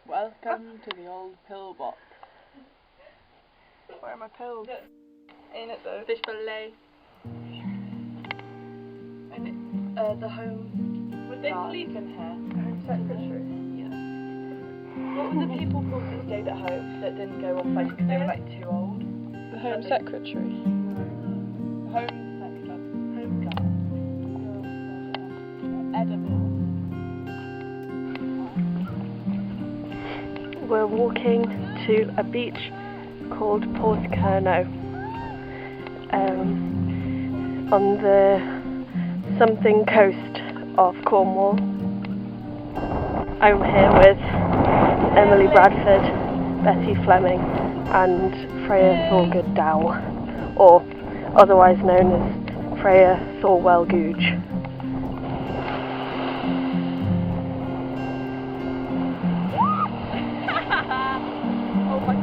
Welcome to the old pill box. Where are my pills? Ain't it though? Fish fillet. And it, the home. Would they sleep in here? Home secretary. Yeah. What were the people called that stayed at home that didn't go off like because they were like too old? The home secretary. Home sector. Home girl. Edible. We're walking to a beach called Porticerno on the something coast of Cornwall. I'm here with Emily Bradford, Betty Fleming and Freya Thorgood Dow, or otherwise known as Freya Thorwell Googe. Oh my.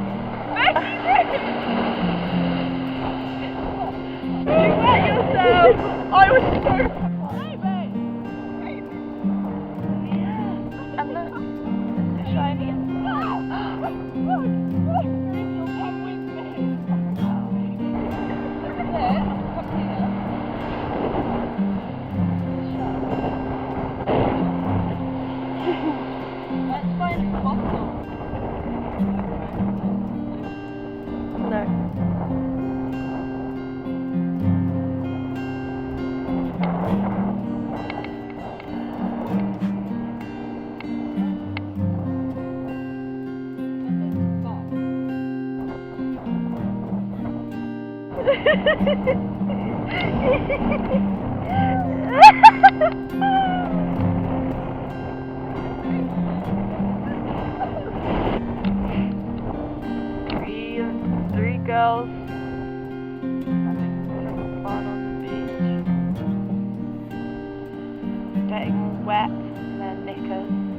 You wet yourself! I was so And look, it's shiny. Let's find a bottle. No. Three girls having fun on the beach, getting wet in their knickers.